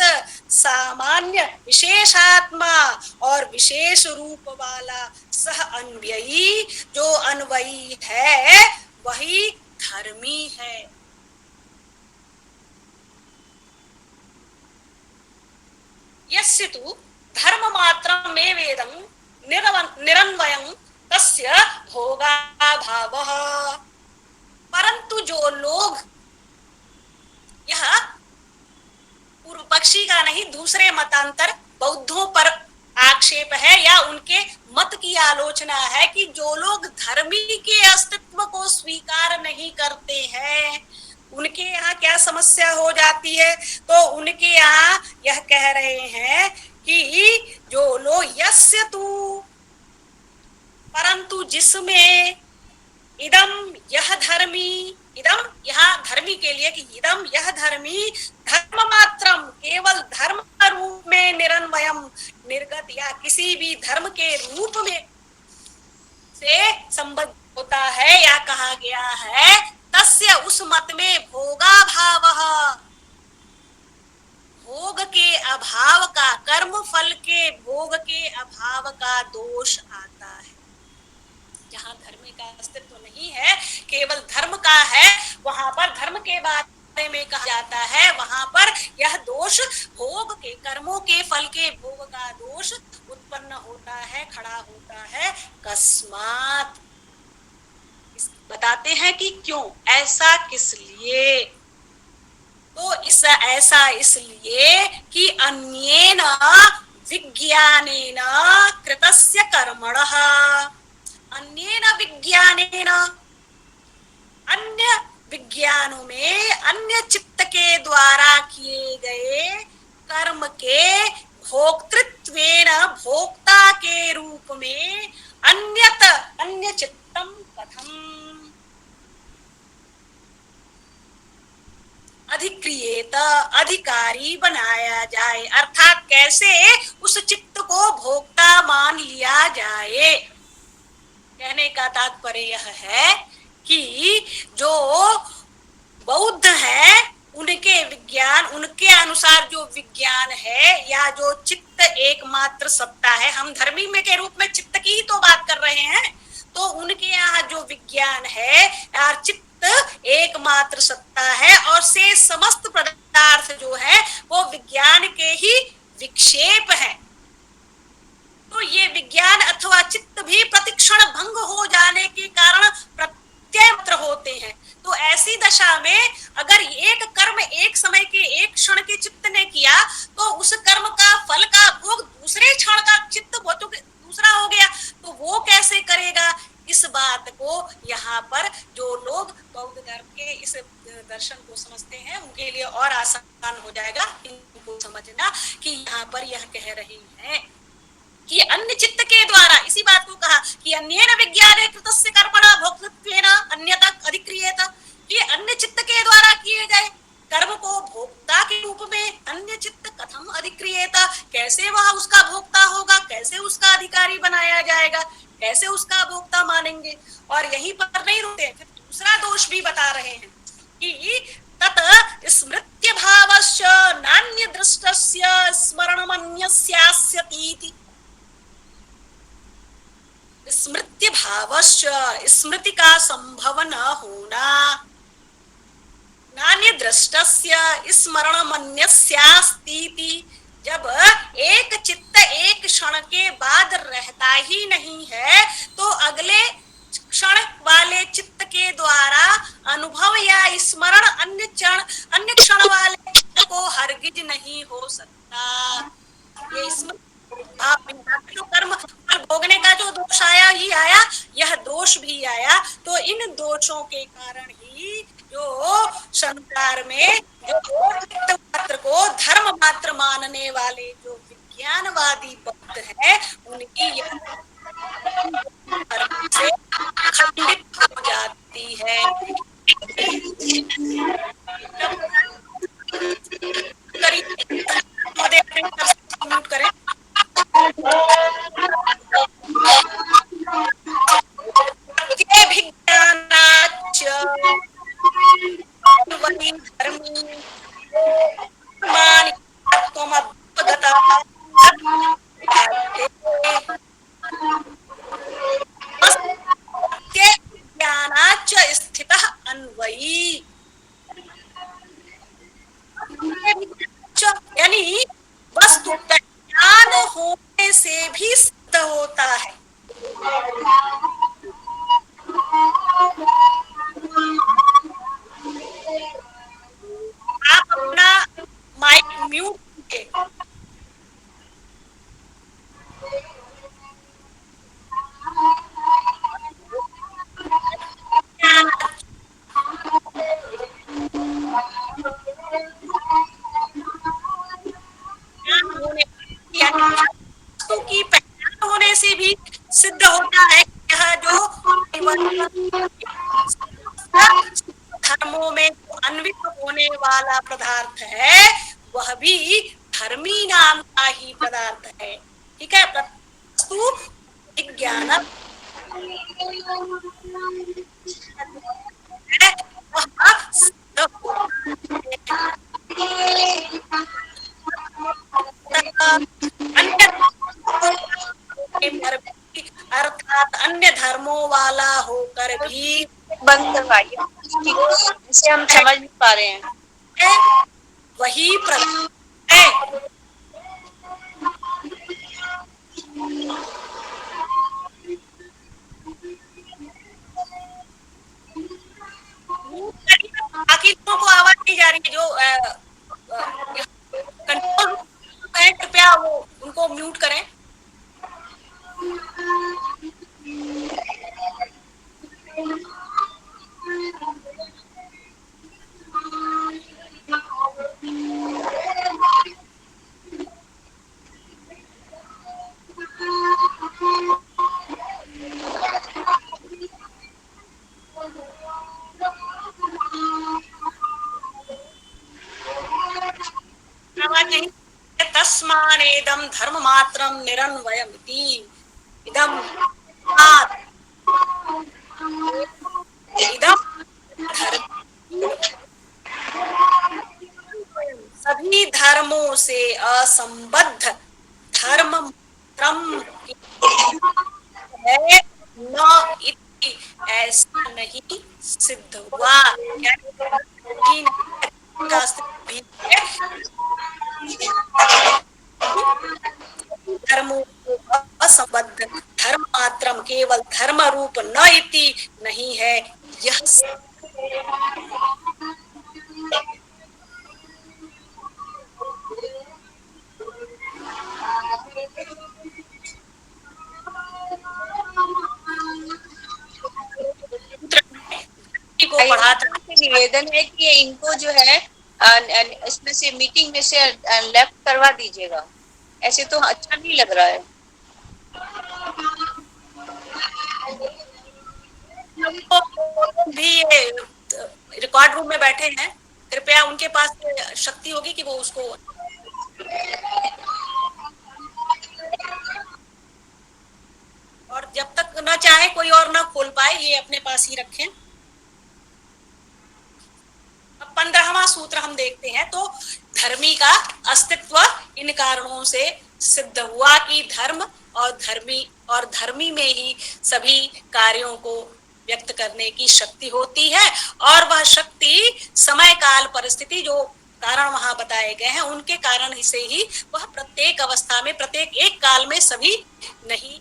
सामान्य, विशेषात्मा और विशेष रूप वाला सह अन्वयी, जो अन्वयी है वही धर्मी है। यस्य तु धर्म मात्रं मे वेदं निरन्वयं तस्य भोगाभावः। परंतु जो लोग, यह पूर्व पक्षी का नहीं, दूसरे मतांतर बौद्धों पर आक्षेप है या उनके मत की आलोचना है कि जो लोग धर्मी के अस्तित्व को स्वीकार नहीं करते हैं, उनके यहाँ क्या समस्या हो जाती है। तो उनके यहाँ यह कह रहे हैं कि जो लोग यस्य तु, परंतु जिसमें, इदम यह धर्मी, इदम यहाँ धर्मी के लिए कि इदम यह धर्मी धर्म मात्रम, केवल धर्म रूप में निरन्वयम, निर्गत या किसी भी धर्म के रूप में से संबद्ध होता है या कहा गया है, तस्य उस मत में भोगाभावः, भोग के अभाव का, कर्म फल के भोग के अभाव का दोष आता है। जहाँ धर्म का अस्तित्व नहीं है, केवल धर्म का है, वहां पर धर्म के बारे में कहा जाता है, वहां पर यह दोष भोग के, कर्मों के फल के भोग का दोष उत्पन्न होता है, खड़ा होता है। कस्मात, बताते हैं कि क्यों, ऐसा किस लिए। तो ऐसा इसलिए कि अन्येन विज्ञानेन कृतस्य कर्मणः, अन्येन विज्ञानेन, अन्य विज्ञानों में, अन्य चित्त के द्वारा किए गए कर्म के भोक्तृत्वेन, भोक्ता के रूप में, अन्यत अन्य चित्तम कथम अधिक्रियेत, अधिकारी बनाया जाए, अर्थात कैसे उस चित्त को भोक्ता मान लिया जाए। कहने का तात्पर्य यह है कि जो बौद्ध है, उनके विज्ञान, उनके अनुसार जो विज्ञान है या जो चित्त एकमात्र सत्ता है, हम धर्मी में के रूप में चित्त की ही तो बात कर रहे हैं, तो उनके यहाँ जो विज्ञान है या चित्त एकमात्र सत्ता है और से समस्त पदार्थ जो है वो विज्ञान के ही विक्षेप है। तो ये विज्ञान अथवा चित्त भी प्रतिक्षण भंग हो जाने के कारण प्रत्यय मात्र होते हैं। तो ऐसी दशा में अगर एक कर्म एक समय के, एक क्षण के चित्त ने किया, तो उस कर्म का फल का भोग दूसरे क्षण का चित्त दूसरा हो गया, तो वो कैसे करेगा। इस बात को यहाँ पर जो लोग बौद्ध धर्म के इस दर्शन को समझते हैं, उनके लिए और आसान हो जाएगा इनको समझना कि यहाँ पर यह कह रही है कि अन्य चित्त के द्वारा, इसी बात को कहा कि अन्येन विज्ञाने कृतस्य कर्मणा भोक्तृत्वेन अन्यथा अधिक्रियेत, कि अन्य चित्त के द्वारा किए गए कर्म को भोक्ता के रूप में अन्य चित्त कथम अधिक्रियेत, कैसे वह उसका भोक्ता होगा, कैसे उसका अधिकारी बनाया जाएगा, कैसे उसका भोक्ता मानेंगे। और यहीं पर नहीं रुकते, फिर दूसरा दोष भी बता रहे हैं कि तत स्मृत्य भावस्य नान्य दृष्टस्य स्मरणमन्यस्यास्यतीति। स्मृत्य भावस्य, स्मृति का संभव न होना, नान्य दृष्टस्य स्मरणमन्यस्यास्तीति, जब एक चित्त एक क्षण के बाद रहता ही नहीं है, तो अगले क्षण वाले चित्त के द्वारा अनुभव या स्मरण अन्य क्षण वाले चित्त को हरगिज नहीं हो सकता। ये स्मरण जो कर्म फल भोगने का जो दोष आया ही आया, यह दोष भी आया। तो इन दोषों के कारण ही जो संसार में जो चित्त मात्र को धर्म मात्र मानने वाले जो विज्ञानवादी भक्त हैं, उनकी यह कर्म से खंडित हो जाती है। म्यूट करें। विज्ञानाच्च वही धर्मी त्वमभ्युपगता ज्ञानाच्च स्थितः अन्वयी। यानी वस्तु का ज्ञान होने से भी सिद्ध होता है। आप अपना माइक म्यूट कीजिए। वस्तु की पहचान होने से भी सिद्ध होता है कि यह जो धर्मों में जो अन्वित होने वाला पदार्थ है, वह भी धर्मी नाम का ही पदार्थ है। ठीक है, वस्तु विज्ञान अर्थात अन्य धर्मों वाला होकर भी बंद करवाइए, जिसे हम समझ नहीं पा रहे हैं। वही प्रधान है। बाकी लोगों को आवाज नहीं जा रही है। जो कंट्रोल है, कृपया वो उनको म्यूट करें। तस्मानेदं धर्म मात्रम निरन्वयमिति इदम इदम धर्म सभी धर्मों से असंबद्ध धर्म है न इति ऐसा नहीं सिद्ध हुआ। धर्मों को असंबद्ध धर्म मात्रम केवल धर्म रूप न इति नहीं है। यह को पढ़ा था। निवेदन है कि इनको जो है इसमें से मीटिंग में से लेफ्ट करवा दीजिएगा, ऐसे तो अच्छा नहीं लग रहा है। भी रिकॉर्ड रूम में बैठे हैं, कृपया उनके पास शक्ति होगी कि वो उसको और जब तक न चाहे कोई और न खोल पाए, ये अपने पास ही रखें। अब 15वां सूत्र हम देखते हैं। तो धर्मी का अस्तित्व इन कारणों से सिद्ध हुआ कि धर्म और धर्मी में ही सभी कार्यों को व्यक्त करने की शक्ति होती है, और वह शक्ति समय काल परिस्थिति जो कारण वहां बताए गए हैं, उनके कारण से ही वह प्रत्येक अवस्था में प्रत्येक एक काल में सभी नहीं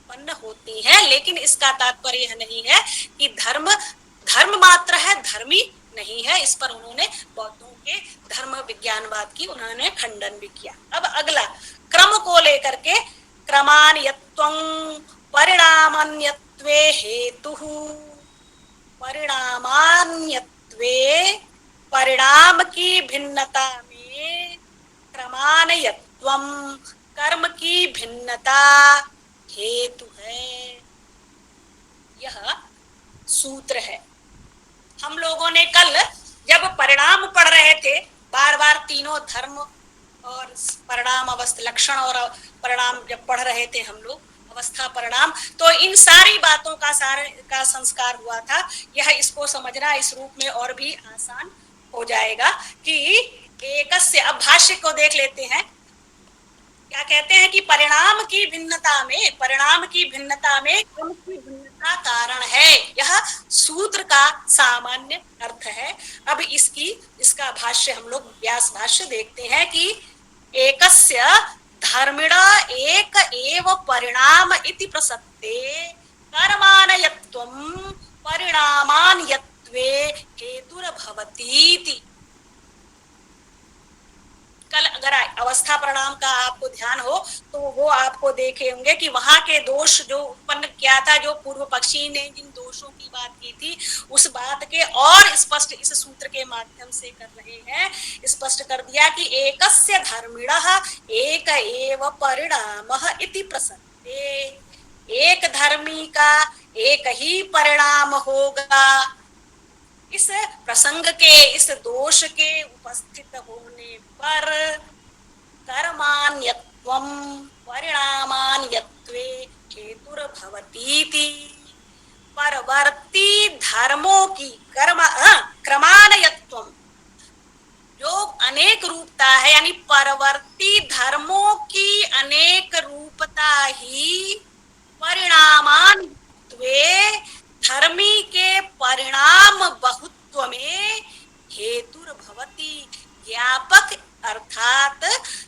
उत्पन्न होती हैं, लेकिन इसका तात्पर्य यह नहीं है कि धर्म धर्म मात्र है, धर्मी नहीं है। इस पर उन्होंने बौद्धों के धर्म विज्ञानवाद की उन्होंने खंडन भी किया। अब अगला क्रम को लेकर के क्रमान्यत्वं परिणामान्यत्वे हेतुः, परिणामान्यत्वे परिणाम की भिन्नता में क्रमान्यत्वं कर्म की भिन्नता हेतु है। यह सूत्र है। हम लोगों ने कल जब परिणाम पढ़ रहे थे, बार बार तीनों धर्म और परिणाम अवस्था लक्षण और परिणाम जब पढ़ रहे थे हम लोग, अवस्था परिणाम, तो इन सारी बातों का संस्कार हुआ था। यह इसको समझना इस रूप में और भी आसान हो जाएगा कि एकस्य, अब भाष्य को देख लेते हैं। क्या कहते हैं कि परिणाम की भिन्नता में क्रम की भिन्नता कारण है। यह सूत्र का सामान्य अर्थ है। अब इसका भाष्य हम लोग व्यास भाष्य देखते हैं कि एकस्य धर्मिणा एक एव परिणाम इति प्रसक्ते कर्मानयत्वं परिणामान्यत्वे हेतुर्भवतीति। कल अगर अवस्था परिणाम का आपको ध्यान हो तो वो आपको देखे होंगे कि वहां के दोष जो उत्पन्न किया था, जो पूर्व पक्षी ने जिन दोषों की बात की थी, उस बात के और स्पष्ट इस सूत्र के माध्यम से कर रहे हैं, स्पष्ट कर दिया कि एकस्य धर्मिणः एक एव परिणामः इति प्रसक्ते। एक धर्मी का एक ही परिणाम होगा। इस प्रसंग के, इस दोष के उपस्थित होने पर कर्मान्यत्वं परिणामान्यत्वे हेतुर्भवतीति। परवर्ती धर्मों की क्रमान्यत्वं, जो अनेक रूपता है, यानी परवर्ती धर्मों की अनेक रूपता ही परिणामान्यत्वे धर्मी के परिणाम बहुत्व में हेतुर्भवती, ज्ञापक अर्थात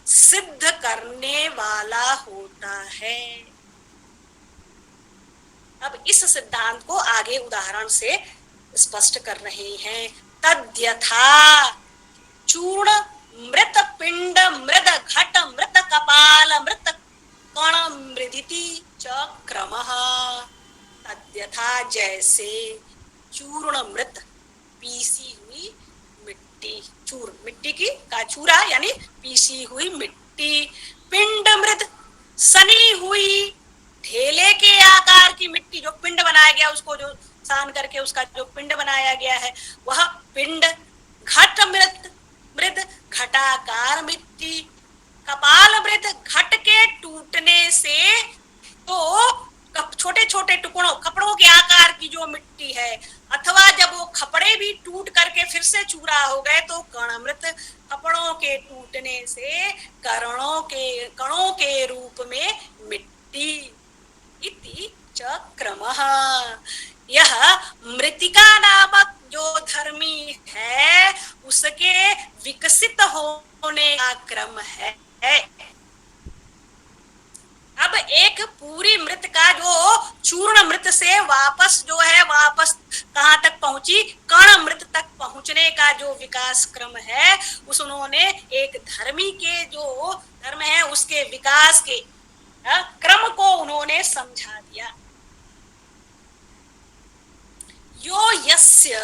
सिद्ध करने वाला होता है। अब इस सिद्धांत को आगे उदाहरण से स्पष्ट कर रहे हैं। तद्यथा चूर्ण मृत पिंड मृद घट मृत कपाल मृत कण मृदिति च क्रमः। तद्यथा जैसे चूर्ण मृत पीसी हुई मिट्टी, मिट्टी की का चूरा यानी पीसी हुई मिट्टी, पिंड मृत सनी हुई ढेले के आकार की मिट्टी, जो पिंड बनाया गया उसको जो सान करके उसका जो पिंड बनाया गया है वह पिंड, घट मृत मृद घटाकार मिट्टी, कपाल मृत घट के टूटने से तो छोटे छोटे टुकड़ों कपड़ों के आकार की जो मिट्टी है, अथवा जब वो कपड़े भी टूट करके फिर से चूरा हो गए तो कणमृत, कपड़ों के टूटने से कणों के रूप में मिट्टी। इति च क्रमः। यह मृतिका नामक जो धर्मी है उसके विकसित होने का क्रम है। अब एक पूरी मृत का जो चूर्ण मृत से वापस जो है वापस कहाँ तक पहुंची, कण मृत तक पहुंचने का जो विकास क्रम है, उस उन्होंने एक धर्मी के जो धर्म है उसके विकास के क्रम को उन्होंने समझा दिया। यो यस्य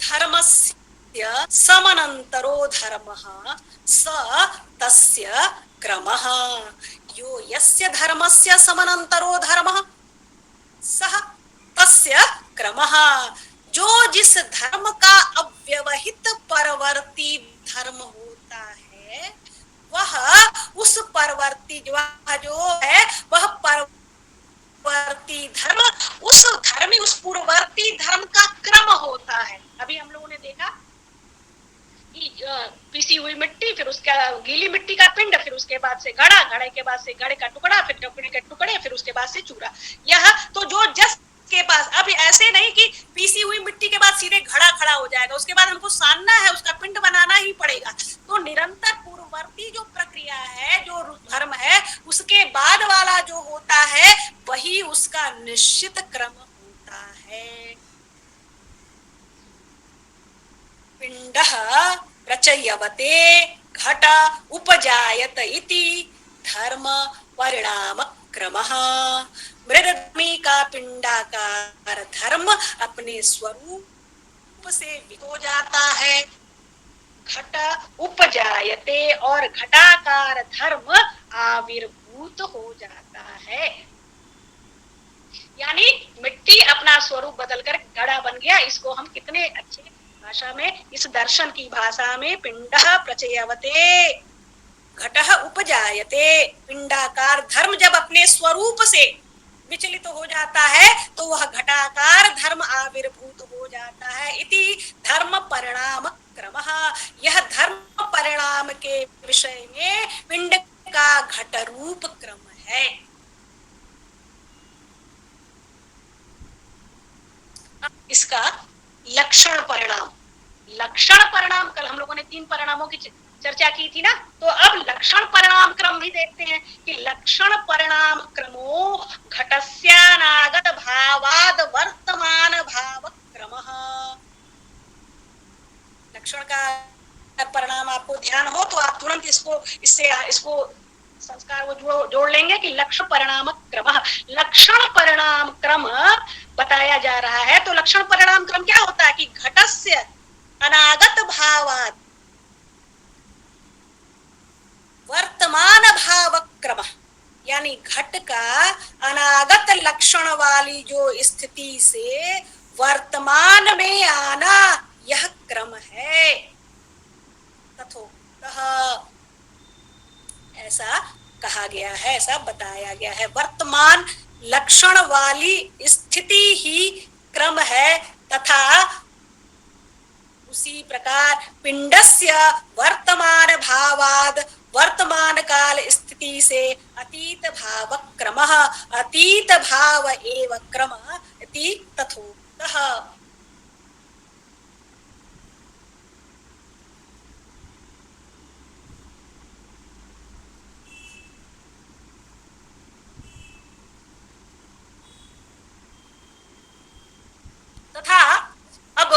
धर्मस्य समनंतरो धर्मः स तस्य क्रमः। यो यस्य धर्मस्य समनंतरो धर्मः सः तस्य क्रमः। जो जिस धर्म का अव्यवहित परवर्ती धर्म होता है वह उस परवर्ती जो है वह परवर्ती धर्म उस धर्मी उस पूर्ववर्ती धर्म का क्रम होता है। अभी हम लोगों ने देखा पीसी हुई मिट्टी, फिर उसका गीली मिट्टी का पिंड, फिर उसके बाद से घड़ा, घड़े के बाद से घड़े का टुकड़ा, फिर टुकड़े के टुकड़े, फिर उसके बाद से चूरा। यह तो जो जस के पास, अब ऐसे नहीं कि पीसी हुई मिट्टी के बाद सीधे घड़ा खड़ा हो जाएगा, उसके बाद हमको सानना है, उसका पिंड बनाना ही पड़ेगा। तो निरंतर पूर्ववर्ती जो प्रक्रिया है, जो धर्म है, उसके बाद वाला जो प्रचयवते घट उपजायत इति धर्म परिणाम क्रमः। मृदधर्मी का पिंडाकार धर्म अपने स्वरूप से हो जाता है, घट उपजायते और घटाकार धर्म आविर्भूत हो जाता है। यानी मिट्टी अपना स्वरूप बदलकर घड़ा बन गया। इसको हम कितने अच्छे भाषा में, इस दर्शन की भाषा में पिंडः प्रचयवते घटः उपजायते, पिंडाकार धर्म जब अपने स्वरूप से विचलित हो जाता है तो वह घटाकार धर्म आविर्भूत हो जाता है। इति धर्म परिणाम क्रमः, यह धर्म परिणाम के विषय में पिंड का घट रूप क्रम है। इसका लक्षण परिणाम, लक्षण परिणाम, कल हम लोगों ने 3 परिणामों की चर्चा की थी ना, तो अब लक्षण परिणाम क्रम भी देखते हैं कि लक्षण परिणाम क्रमो घटस्यानागत भावाद वर्तमान भाव क्रमः। लक्षण का परिणाम आपको ध्यान हो तो आप तुरंत इसको संस्कार वो जोड़ लेंगे कि लक्षण परिणाम क्रम, लक्षण परिणाम क्रम बताया जा रहा है। तो लक्षण परिणाम क्रम क्या होता है कि घटस्य अनागत भावात वर्तमान भाव क्रम, यानी घट का अनागत लक्षण वाली जो स्थिति से वर्तमान में आना, यह क्रम है। तथोक्तः, ऐसा कहा गया है, ऐसा बताया गया है। वर्तमान लक्षण वाली स्थिति ही क्रम है, तथा उसी प्रकार पिंडस्य वर्तमान भावाद वर्तमान काल स्थिति से अतीत भाव क्रमः अतीत भाव एव क्रम इति तथोक्तः। तथा अब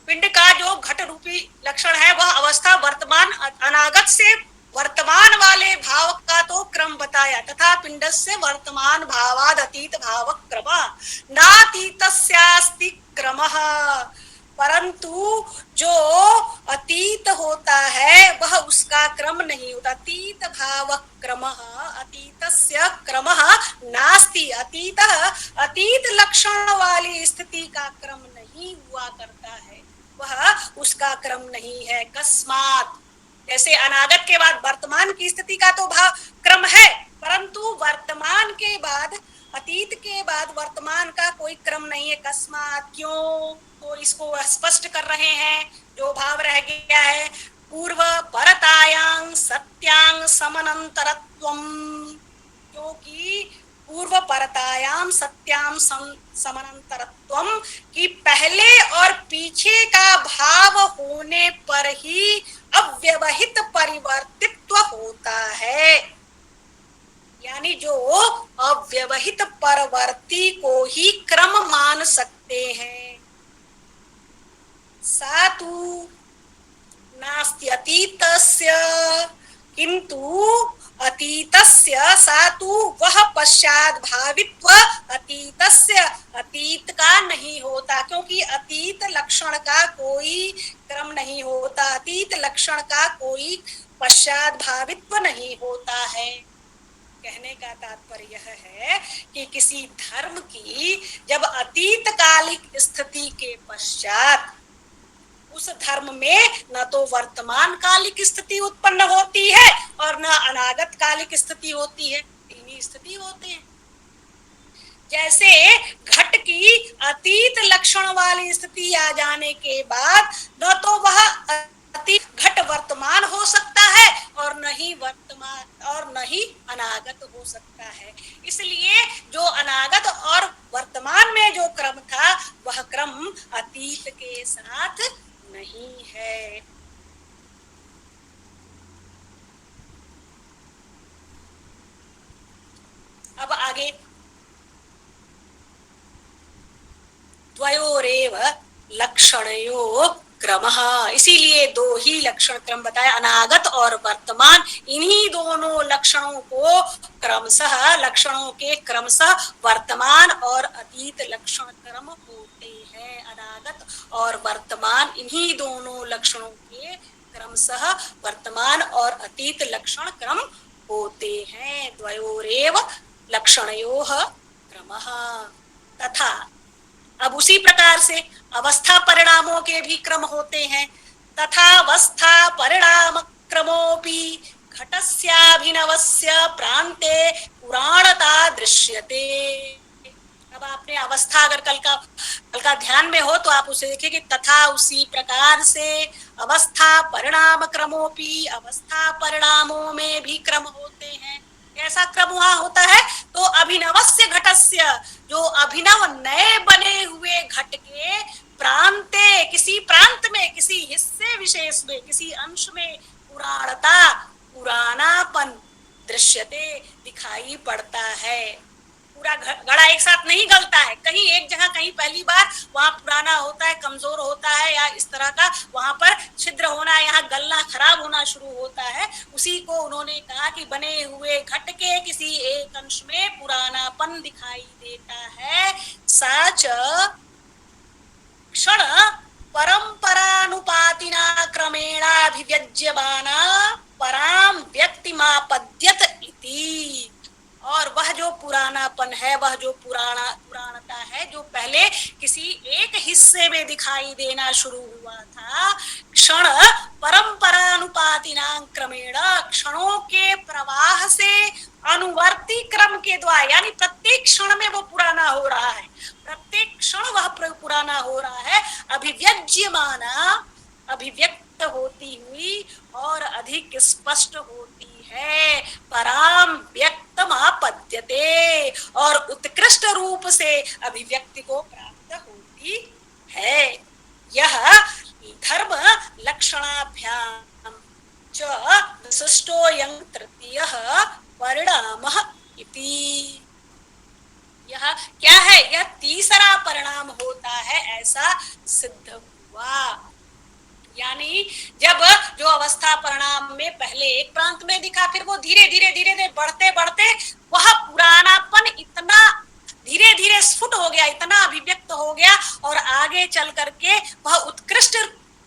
पिंड का जो घट रूपी लक्षण है वह अवस्था वर्तमान अनागत से वर्तमान वाले भाव का तो क्रम बताया, तथा पिंड से वर्तमान भावाद अतीत भाव क्रम नातीतस्यास्ति क्रमः, परंतु जो अतीत होता है वह उसका क्रम नहीं होता। अतीत भाव क्रमः अतीतस्य क्रमः नास्ति, अतीत लक्षण वाली स्थिति का क्रम नहीं हुआ करता है, वह उसका क्रम नहीं है। कस्मात, जैसे अनागत के बाद वर्तमान की स्थिति का तो भाव क्रम है, परंतु वर्तमान के बाद अतीत के बाद वर्तमान का कोई क्रम नहीं है। कस्मात, क्यों, तो इसको स्पष्ट कर रहे हैं। जो भाव रह गया है, पूर्व परतायांग सत्यांग समनंतरत्वम, क्योंकि पूर्व परतायाम सत्याम समनंतरत्वम की पहले और पीछे का भाव होने पर ही अव्यवहित परिवर्तित्व होता है। यानी जो अव्यवहित परवर्ती को ही क्रम मान सकते हैं। सातु नास्ति अतीतस्य, किंतु अतीतस्य सातु वह पश्चात भावित्व अतीतस्य अतीत का नहीं होता, क्योंकि अतीत लक्षण का कोई क्रम नहीं होता, अतीत लक्षण का कोई पश्चात भावित्व नहीं होता है। कहने का तात्पर्य यह है कि किसी धर्म की जब अतीत कालिक स्थिति के पश्चात उस धर्म में न तो वर्तमान कालिक स्थिति उत्पन्न होती है और न अनागत कालिक स्थिति होती है, तीन ही स्थिति होते हैं। जैसे घट की अतीत लक्षण वाली स्थिति आ जाने के बाद न तो वह अतीत घट वर्तमान हो सकता है और न ही वर्तमान और न ही अनागत हो सकता है। इसलिए जो अनागत और वर्तमान में जो क्रम था वह क्रम अतीत के साथ नहीं है। अब आगे द्वयोरेव लक्षणयो क्रमः, इसीलिए दो ही लक्षण क्रम बताया, अनागत और वर्तमान। इन्हीं दोनों लक्षणों को क्रमशः, लक्षणों के क्रमशः वर्तमान और अतीत लक्षण क्रम होते हैं। अनागत और वर्तमान, इन्हीं दोनों लक्षणों के क्रमशः वर्तमान और अतीत लक्षण क्रम होते हैं। द्वयोरेव लक्षणयोः क्रमः। तथा अब उसी प्रकार से अवस्था परिणामों के भी क्रम होते हैं। तथा अवस्था परिणाम क्रमोपि घटस्याभिनवस्य प्रान्ते पुराणता दृश्यते। अब आपने अवस्था अगर कल का ध्यान में हो तो आप उसे देखिए कि तथा उसी प्रकार से अवस्था परिणाम क्रमोपि, अवस्था परिणामों में भी क्रम होते हैं। कैसा क्रम वहां होता है? तो अभिनवस्य घटस्य, जो अभिनव नए बने हुए घट के प्रांते, किसी प्रांत में, किसी हिस्से विशेष में, किसी अंश में पुराणता, पुरानापन दृश्यते, दिखाई पड़ता है। पूरा घड़ा एक साथ नहीं गलता है, कहीं एक जगह, कहीं पहली बार वहां पुराना होता है, कमजोर होता है, या इस तरह का वहां पर छिद्र होना, यहाँ गलना, खराब होना शुरू होता है। उसी को उन्होंने कहा कि बने हुए घट के किसी एक अंश में पुरानापन दिखाई देता है। साच क्षण परंपरानुपातिना क्रमेणाभिव्यज्यमाना पराम व्यक्तिमापद्यत इति। और वह जो पुरानापन है, वह जो पुराणता है, जो पहले किसी एक हिस्से में दिखाई देना शुरू हुआ था, क्षण परंपरानुपातिना क्रमेण, क्षणों के प्रवाह से अनुवर्ती क्रम के द्वारा, यानी प्रत्येक क्षण में वो पुराना हो रहा है, प्रत्येक क्षण वह पुराना हो रहा है। अभिव्यज्यमाना, अभिव्यक्त होती हुई और अधिक स्पष्ट होती है। पराम व्यक्तम आपद्यते, और उत्कृष्ट रूप से अभिव्यक्ति को प्राप्त होती है। यह धर्म लक्षणाभ्याम च विशिष्टोऽयं तृतीयः परिणामः इति। यह क्या है? यह तीसरा परिणाम होता है, ऐसा सिद्ध हुआ। यानी जब जो अवस्था परिणाम में पहले एक प्रांत में दिखा, फिर वो धीरे धीरे बढ़ते बढ़ते वह पुरानापन इतना धीरे धीरे स्फुट हो गया, इतना अभिव्यक्त हो गया, और आगे चल करके वह उत्कृष्ट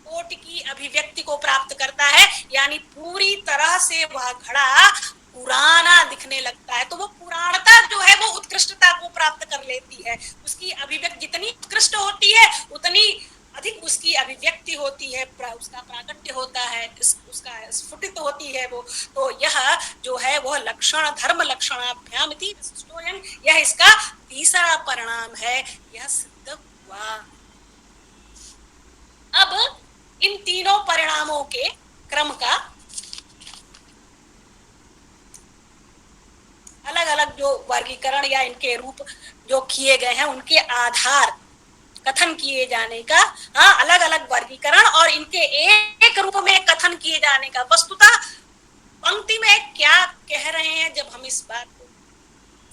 कोटि की अभिव्यक्ति को प्राप्त करता है। यानी पूरी तरह से वह घड़ा पुराना दिखने लगता है। तो वो पुराणता जो है वो उत्कृष्टता को प्राप्त कर लेती है। उसकी अभिव्यक्ति जितनी उत्कृष्ट होती है, उतनी अधिक उसकी अभिव्यक्ति होती है, उसका प्राकट्य होता है, उसका स्फुटित होती है वो। तो यह जो है वह लक्षण, धर्म लक्षणाभ्याम इति विशिष्टोऽयं, यह इसका तीसरा परिणाम है, यह सिद्ध हुआ। अब इन तीनों परिणामों के क्रम का अलग अलग जो वर्गीकरण या इनके रूप जो किए गए हैं, उनके आधार कथन किए जाने का, अलग अलग वर्गीकरण और इनके एक रूप में कथन किए जाने का। वस्तुतः पंक्ति में क्या कह रहे हैं, जब हम इस बात को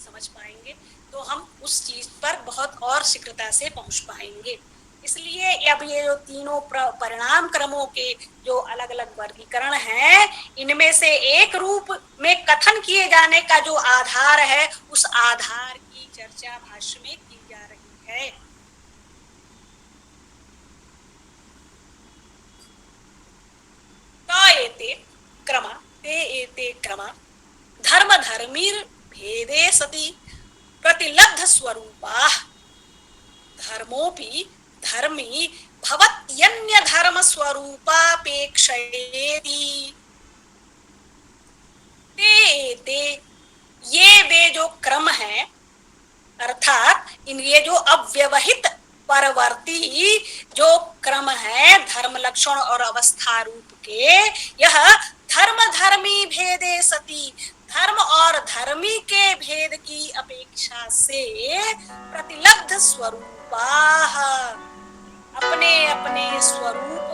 समझ पाएंगे तो हम उस चीज पर बहुत और शीघ्रता से पहुंच पाएंगे। इसलिए अब ये जो तीनों परिणाम क्रमों के जो अलग अलग वर्गीकरण हैं, इनमें से एक रूप में कथन किए जाने का जो आधार है, उस आधार की चर्चा भाष्य में की जा रही है। ते एते क्रमा धर्म धर्मीर भेदे सति प्रतिलब्ध स्वरूपा धर्मोपि धर्मी भवत्यन्य धर्म स्वरूपापेक्षयेति। ते ये वे जो क्रम है, अर्थात इन ये जो अव्यवहित परवर्ती जो क्रम है धर्म लक्षण और अवस्था रूप के, यह धर्म धर्मी भेदे सति, धर्म और धर्मी के भेद की अपेक्षा से प्रतिलब्ध स्वरूपाः, अपने अपने स्वरूप